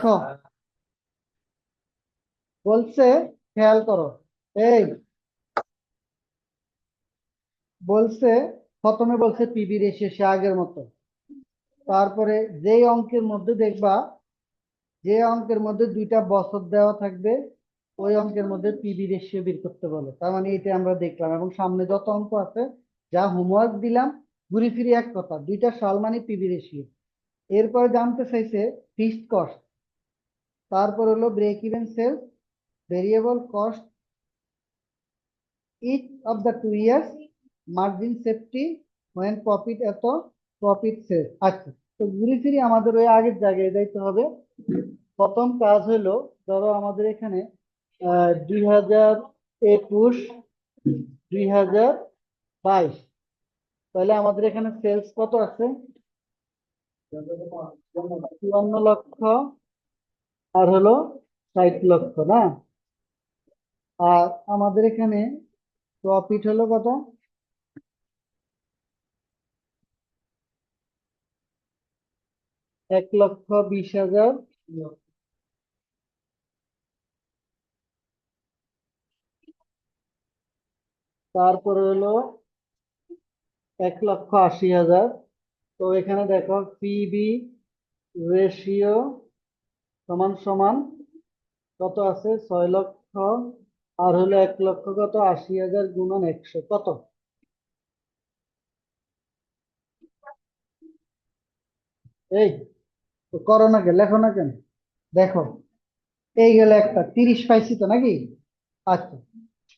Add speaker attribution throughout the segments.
Speaker 1: দেখো, বলছে খেয়াল করো। এই বলছে, প্রথমে বলছে পিবি রেশিও সে আগের মতো। তারপরে যেই অঙ্কের মধ্যে দেখবা, যে অঙ্কের মধ্যে দুইটা বছর দেওয়া থাকবে, ওই অঙ্কের মধ্যে পিবি রেশিও বের করতে বলে। তার মানে এটা আমরা দেখলাম, এবং সামনে যত অঙ্ক আছে যা হোমওয়ার্ক দিলাম, ঘুরি ফিরি এক কথা, দুইটা সাল মানে পিবি রেশিও। এরপরে জানতে চাইছে ফিক্সড কস্ট, তারপর হলো break even sales, variable cost each of the 2 years, margin safety when profit এত, profit শেষ। আচ্ছা, তো ঘুরে ফিরে আমাদের ওই আগের জায়গায় যাইতে হবে। প্রথম কাজ হলো, ধরো আমাদের এখানে 2021, 2022, তাহলে আমাদের এখানে সেলস কত আছে? 54 লক্ষ, আর হলো 60 লক্ষ, না? আর আমাদের এখানে প্রফিট হলো কত? 1,20,000। তারপরে হলো 1,80,000। তো এখানে দেখো পিবি রেশিও সমান সমান কত আছে? 6 লক্ষ, আর হলো 1 লক্ষ কত? 80,000 গুণন 100 কত? এই তো করো না কেন, লেখো না কেন? দেখো, এই গেলে একটা 30 পাইছি তো নাকি? আচ্ছা,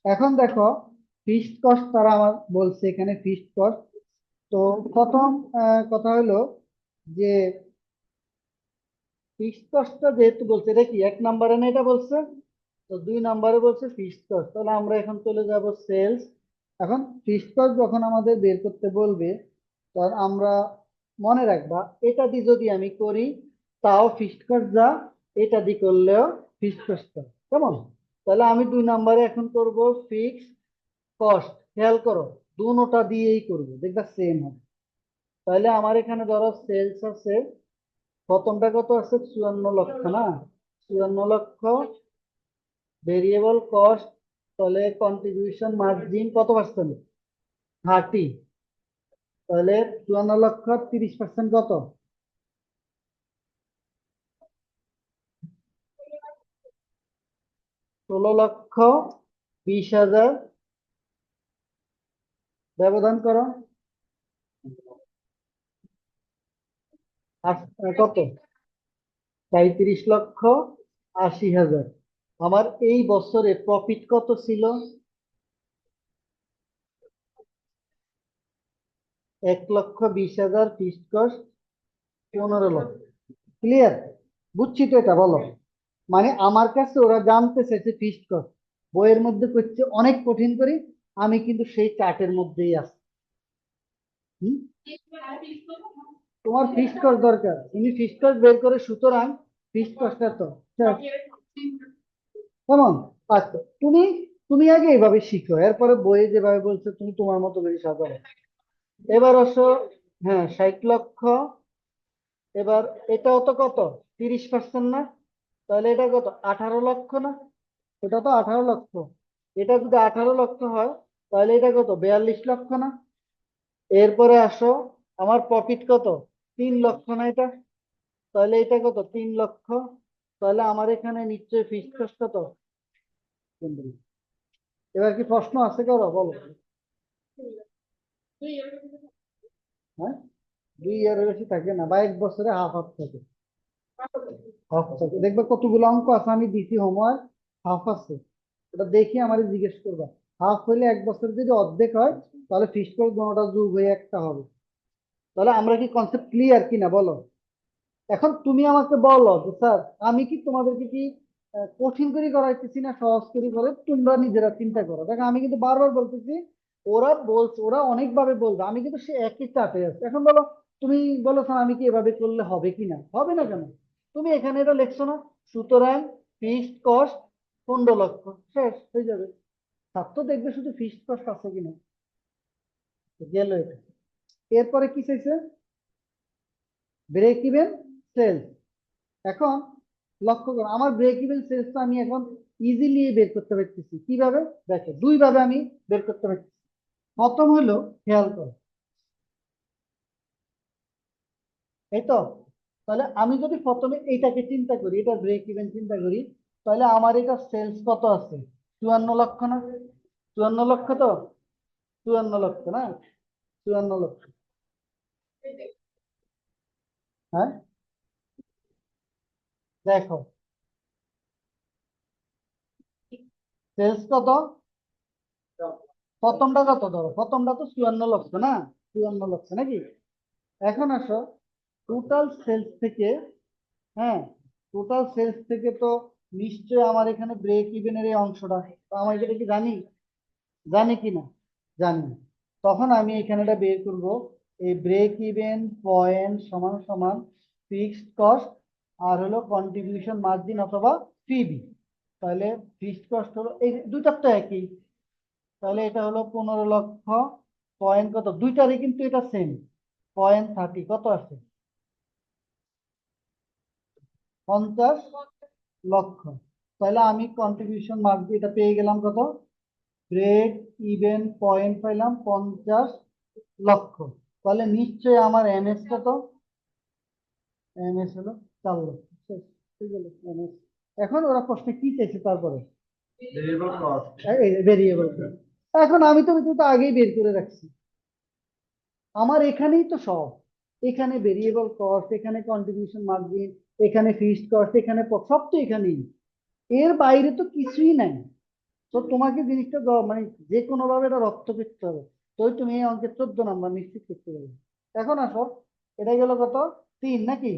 Speaker 1: এখন দেখো ফিক্সড কস্ট তারা আমার বলছে এখানে ফিক্সড কস্ট। তো প্রথম কথা হলো যে ফিক্সড কস্টটা যেহেতু বলছে, এটা কি 1 নম্বরে না এটা বলছে? তো 2 নম্বরে বলছে ফিক্সড কস্ট, তাহলে আমরা এখন চলে যাব সেলস। এখন ফিক্সড কস্ট যখন আমাদের বের করতে বলবে, তখন আমরা মনে রাখবা এটা দিয়ে যদি আমি করি তাও ফিক্সড কস্ট যা, এটা দিয়ে করলেও ফিক্সড কস্ট। কেমন? তাহলে আমি 2 নম্বরে এখন করব ফিক্সড কস্ট। খেয়াল করো, দুটোটা দিয়েই করবো, দেখবা সেম হবে। তাহলে আমার এখানে ধরো সেলস আছে, প্রথমটা কত আছে? 54 লক্ষ, না? 54 লক্ষ, ভেরিয়েবল কস্ট, তাহলে কন্ট্রিবিউশন মার্জিন কত পার্সেন্ট? 30। তাহলে 54 লক্ষ 30% কত? 16,20,000। ব্যবধান করো। কত? 35,80,000। আমার এই বছরে প্রফিট কত ছিল? 1,20,000 ফিক্সড কস্ট, 15 লক্ষ। ক্লিয়ার? বুঝছি তো এটা, বলো। মানে আমার কাছে ওরা জানতে চাইছে ফিক্সড কস্ট, বইয়ের মধ্যে করছে অনেক কঠিন করে, আমি কিন্তু সেই চার্টের মধ্যেই আছি। হুম? তোমার ফিক্সড কস্ট দরকার, তুমি ফিক্সড কস্ট বের করে, সুতরাং ফিক্সড কস্টটা তো কেমন? আচ্ছা, তুমি তুমি আগে এইভাবে শিখো, এরপরে বইয়ে যেভাবে বলছো তুমি তোমার মতো করে সাজাও। এবার আসো, হ্যাঁ, 60 লক্ষ। এবার এটাও তো কত? 30% না? তাহলে এটা কত? 18 লক্ষ, না? এটা তো 18 লক্ষ। এটা যদি 18 লক্ষ হয়, তাহলে এটা কত? 42 লক্ষ, না? এরপরে আসো, আমার প্রফিট কত? 3 লক্ষ, না এটা? তাহলে এটা কত? 3 লক্ষ। তাহলে আমার এখানে নিশ্চয়ই ফিক্সড কস্ট কত? 15। এবার কি প্রশ্ন আছে কারো, বলো? হ্যাঁ, 2 ইয়ারের বেশি থাকে না, বা 1 বছরে হাফ হাফ থাকে। হাফ থাকে, দেখবে কতগুলো অঙ্ক আছে আমি দিছি হোমওয়ার্ক, হাফ আছে। ওটা দেখি আমারে জিজ্ঞেস করবা। হাফ হইলে 1 বছর যদি অর্ধেক হয়, তাহলে ফিক্সড কস্ট দুটোটা যোগ হয়ে একটা হবে। তাহলে আমরা কি কনসেপ্ট ক্লিয়ার কিনা, বলো? এখন তুমি আমাকে বলো যে স্যার, আমি কি তোমাদেরকে কি কঠিন করে করাইতেছি না সহজ করে করে, তোমরা নিজেরা চিন্তা করো। দেখো, আমি কিন্তু বারবার বলতেছি, ওরা বলছে, ওরা অনেকভাবে বলবে, আমি কিন্তু সে একই চাপে আছি। এখন বলো, তুমি বলো স্যার আমি কি এভাবে করলে হবে কিনা? হবে না কেন? তুমি এখানে এটা লিখছো না, সুতরাং ফিক্সড কস্ট 15 লক্ষ, শেষ হয়ে যাবে। ছাত্র দেখবে শুধু ফিক্সড কস্ট আছে কিনা, গেল এটা। এরপরে কি চাইছে? Break even sales. এখন লক্ষ্য করো আমার ব্রেক ইভেন সেলসটা আমি এখন ইজিলি বের করতে পারতেছি কিভাবে দেখো দুই ভাবে আমি বের করতে পারতেছি প্রথম হলো খেয়াল করো এই তো তাহলে আমি যদি প্রথমে এইটাকে চিন্তা করি এটা ব্রেক ইভেন চিন্তা করি তাহলে আমার এটা সেলস কত আছে 54 লক্ষ না 54 লক্ষ তো 54 লক্ষ না 54 লক্ষ হ্যাঁ দেখো সেলস কত প্রথমটা কত ধরো প্রথমটা তো 54 লক্ষ না 54 লক্ষ নাকি এখন আসো টোটাল সেলস থেকে হ্যাঁ টোটাল সেলস থেকে তো নিশ্চয় আমার এখানে ব্রেক ইভেনের এই অংশটা তো আমার এটা কি জানি জানি কি না জানি তখন আমি এখানেটা বের করব এই ব্রেক ইভেন পয়েন্ট সমান সমান ফিক্সড কস্ট আর হলো কন্ট্রিবিউশন মার্জিন অথবা পিবি তাহলে ফিক্সড কস্ট হলো এই দুইটার তো একই তাহলে এটা হলো 15 লক্ষ পয়েন্ট কত দুইটারই কিন্তু এটা সেম পয়েন্ট 30 কত আছে 50 লক্ষ তাহলে আমি কন্ট্রিবিউশন মার্জিন এটা পেয়ে গেলাম কত ব্রেক ইভেন পয়েন্ট পাইলাম 50 লক্ষ তাহলে নিশ্চয়ই আমার এমএস কত এমএস হলো 4 লক্ষ শেষ হয়ে গেল MS এখন ওরা প্রশ্নে কি চাইছে তারপরে ভেরিয়েবল এখন আমি তো আগেই বের করে রাখছি আমার এখানেই তো সব এখানে ভেরিয়েবল কস্ট এখানে কন্ট্রিবিউশন মার্জিন এখানে ফিক্সড কস্ট এখানে সব তো এখানেই এর বাইরে তো কিছুই নাই তো তোমাকে জিনিসটা মানে যে কোনো ভাবে এটা রপ্ত করতে হবে তো তুমি এই অঙ্কের 14 নাম্বার নিশ্চিত করতে পারবে এখন আসো এটা গেল কত 3 নাকি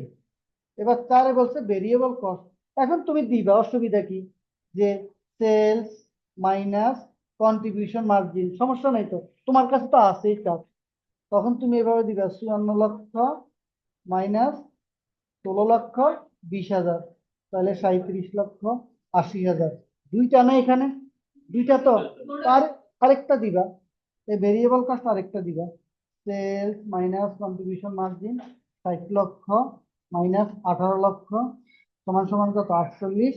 Speaker 1: এবার 4-এ বলছে ভেরিয়েবল কস্ট এখন তুমি দিবা অসুবিধা কি যে সেলস মাইনাস কন্ট্রিবিউশন মার্জিন সমস্যা নেই তো তোমার কাছে তো আছেই কাজ তখন তুমি এভাবে দিবা 54 লক্ষ মাইনাস 16 লক্ষ 20,000 তাহলে 37,80,000 দুইটা না এখানে দুইটা তো আর আরেকটা দিবা এই ভেরিয়েবল কস্ট আরেকটা দিবা সেলস মাইনাস কন্ট্রিবিউশন মার্জিন 60 লক্ষ মাইনাস 18 লক্ষ সমান সমান কত 48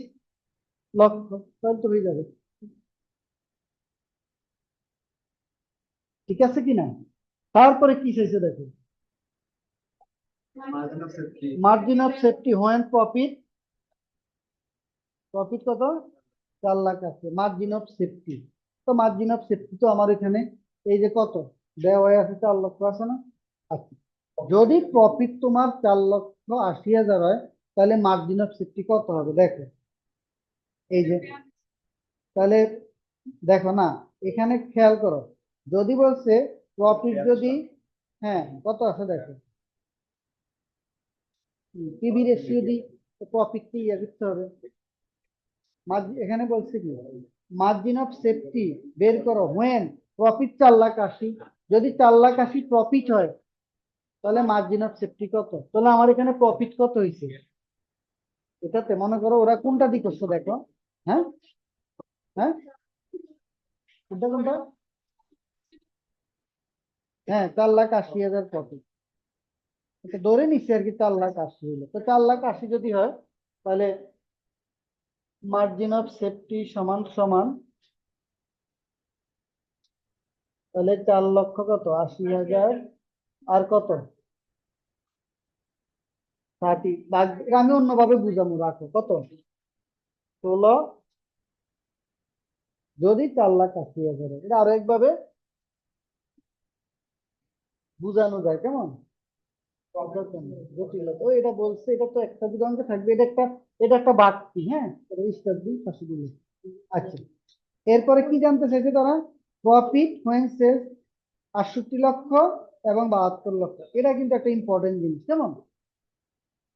Speaker 1: লক্ষ তাহলে তো হয়ে যাবে ঠিক আছে কি না তারপরে কি চাইছে দেখো margin of safety when profit profit কত 4 লাখ আছে মার্জিন অফ সেফটি তো মার্জিন অফ সেফটি তো আমার এখানে এই যে কত দেওয়া হয়ে আছে 4 লক্ষ আছে না আচ্ছা যদি প্রফিট তোমার 4,80,000 হয় তাহলে মার্জিন অফ সেফটি কত হবে দেখো এই যে তাহলে দেখো না এখানে খেয়াল করো যদি বলছে প্রফিট যদি হ্যাঁ কত আছে দেখো পিবি রেশিও দি প্রফিট কি ইয়ে করতে হবে এখানে বলছে কি মার্জিন অফ সেফটি বের করো হোয়েন প্রফিট 4,80,000 যদি 4,80,000 প্রফিট হয় তাহলে মার্জিন অফ সেফটি কত তাহলে আমার এখানে প্রফিট কত হয়েছে এটাতে মনে করো ওরা কোনটা দিক করছে দেখো হ্যাঁ হ্যাঁ কোনটা কোনটা হ্যাঁ 4,80,000 প্রফিট এটা ধরে নিচ্ছে আর কি 4,80,000 হলো তো 4,80,000 যদি হয় তাহলে মার্জিন অফ সেফটি সমান সমান তাহলে 4 লক্ষ কত 80,000 আর কত 30 আমি অন্যভাবে বুঝাবো রাখো কত 16 যদি 4,80,000 এটা আরো একভাবে বুঝানো যায় কেমন জটিলতা ও এটা বলছে এটা তো একটা দুটো অঙ্কে থাকবে এটা একটা বাড়তি হ্যাঁ এটা স্টার দিই পাশে দিলে আচ্ছা এরপরে কি জানতে চাইছে তারা প্রফিট হোয়েন সেলস 68 লক্ষ এবং 72 লক্ষ এটা কিন্তু একটা ইম্পর্টেন্ট জিনিস কেমন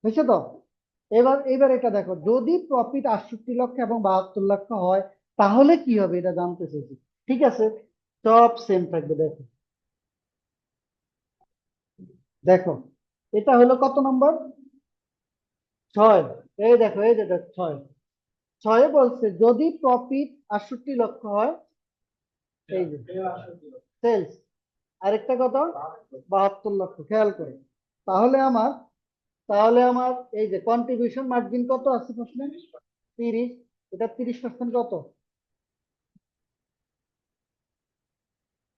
Speaker 1: বুঝছো তো এবার এটা দেখো যদি প্রফিট 68 লক্ষ এবং 72 লক্ষ হয় তাহলে কি হবে এটা জানতে চাইছি ঠিক আছে সব সেম থাকবে দেখো দেখো এটা হলো কত নম্বর 6 এই দেখো এই যে দেখো 6 6-এ বলছে যদি প্রফিট 68 লক্ষ হয় এই যে সেলস আরেকটা কত 72 লক্ষ খেয়াল করে তাহলে আমার তাহলে আমার এই যে কন্ট্রিবিউশন মার্জিন কত আছে প্রশ্নে? 30। এটা 30% কত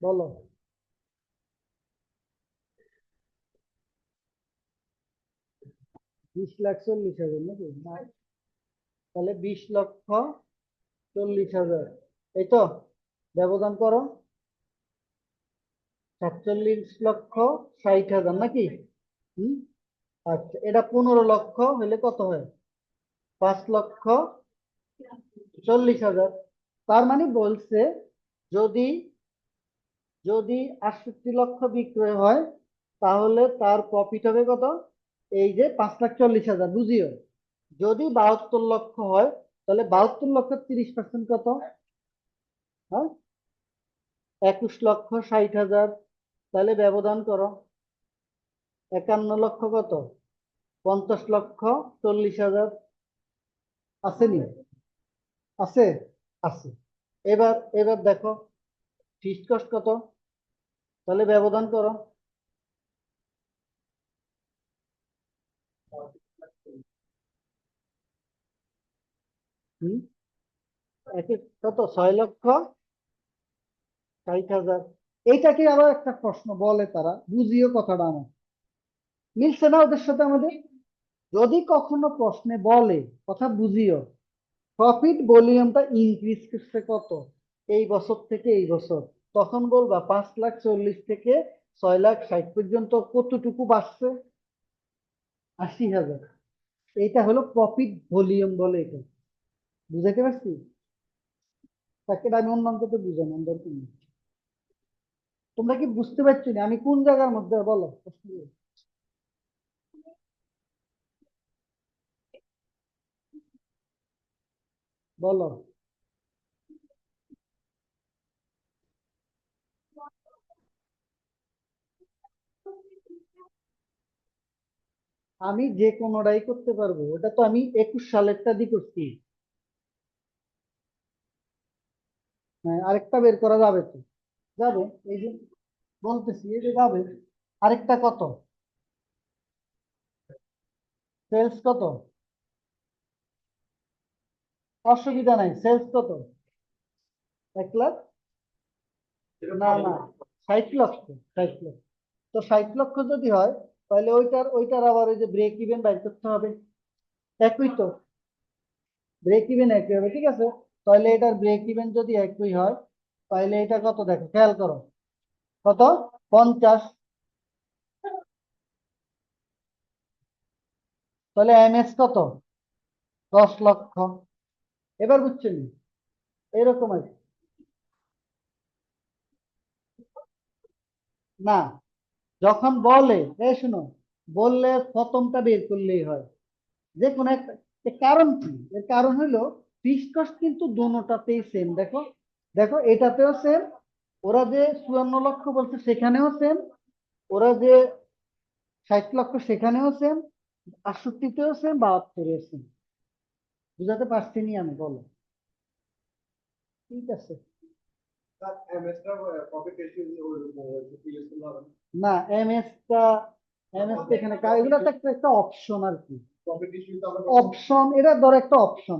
Speaker 1: বলো? 20,40,000 নাকি না? তাহলে 20,40,000, এই তো। ব্যবধান করো। 47,60,000 নাকি? হম। আচ্ছা, এটা 15 লক্ষ হলে কত হয়? 5,40,000। তার মানে বলছে, যদি যদি 68 লক্ষ বিক্রয় হয়, তাহলে তার প্রফিট হবে কত? এই যে 5,40,000, বুঝিও। যদি 72 লক্ষ হয়, তাহলে 72 লক্ষ 30% কত? হ্যাঁ, 21,60,000। তাহলে ব্যবধান করো। 51 লক্ষ কত? 50,40,000। আসেনি? আছে? আছে। এবার এবার দেখো, ফিক্সড কস্ট কত? তাহলে ব্যবধান করো। হম। কত? 6,60,000। এইটাকে আবার একটা প্রশ্ন বলে তারা, বুঝিও কথাটা আমার। মিলছে না ওদের সাথে আমাদের? যদি কখনো প্রশ্নে বলে, কথা বুঝিও, প্রফিট ভলিউমটা ইনক্রিজ করছে কত এই বছর থেকে এই বছর, তখন বলবা 5,40,000 থেকে 6,60,000 পর্যন্ত কতটুকু বাড়ছে? 80,000। এইটা হলো প্রফিট ভলিউম বলে এটা। বুঝাইতে পারছি? তাকে আমি অন্য অঙ্কতে বুঝানো দরকার নেই। তোমরা কি বুঝতে পারছো না আমি কোন জায়গার মধ্যে, বলো? বলো। আমি যে কোনোটাই করতে পারবো, ওটা তো আমি 21 সালেরটা দিয়ে করছি। হ্যাঁ, আরেকটা বের করা যাবে তো? যাবে। এই যে বলতেছি, এই যে যাবে। আরেকটা কত? সেলস কত? অসুবিধা নাই, সেলস কত? 1 লাখ? না না, 60 লক্ষ। 60 লক্ষ। তো 60 লক্ষ যদি হয়, তাহলে ওইটার ওইটার আবার ওই যে ব্রেক ইভেন বাইর করতে হবে। একই তো। ব্রেক ইভেন একই হবে, ঠিক আছে। তাহলে এটার ব্রেক ইভেন যদি একই হয়, তাহলে এটা কত দেখো, খেয়াল করো। কত? 50। তাহলে এমএস কত? 10 লক্ষ। এবার বুঝছেন? এরকম আছে। না, যখন বলে, এই শুনো, বললে প্রথমটা বের করলেই হয়। যে কোনো একটা। এর কারণ কি? এর কারণ হলো ফিক্সড কস্ট কিন্তু দোনোটাতেই সেম। দেখো, দেখো এটাতেও সেম। ওরা যে 54 লক্ষ বলছে সেখানেও সেম। ওরা যে 60 লক্ষ সেখানেও সেম। 68তেও সেম, 72-এও সেম। বুঝাতে পারছি নি আমি, বলো? ঠিক আছে। না, এমএস টা, এমএস এখানে এগুলো তো একটা একটা অপশন আর কি। অপশন, এটা ধর একটা অপশন।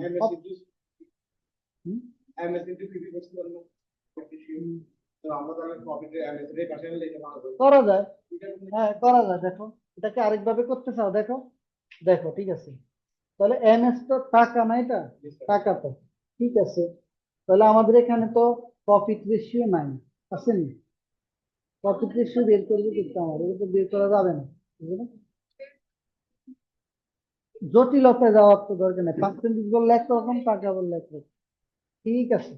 Speaker 1: করা যায়। হ্যাঁ, করা যায়। দেখো, এটাকে আরেকভাবে করতে চাও? দেখো, দেখো, ঠিক আছে। তাহলে এনএস তো টাকা না, এটা টাকা তো। ঠিক আছে। তাহলে আমাদের এখানে তো প্রফিট রেশিও নাই, আসেনি? প্রফিট রেশিও বের করবে কিন্তু আমার, এটা তো বের করা যাবে না, বুঝলে? জটিলতায় যাওয়ার তো দরকার নেই, পার্সেন্টেজ বললে একরকম, টাকা বললে একরকম। ঠিক আছে।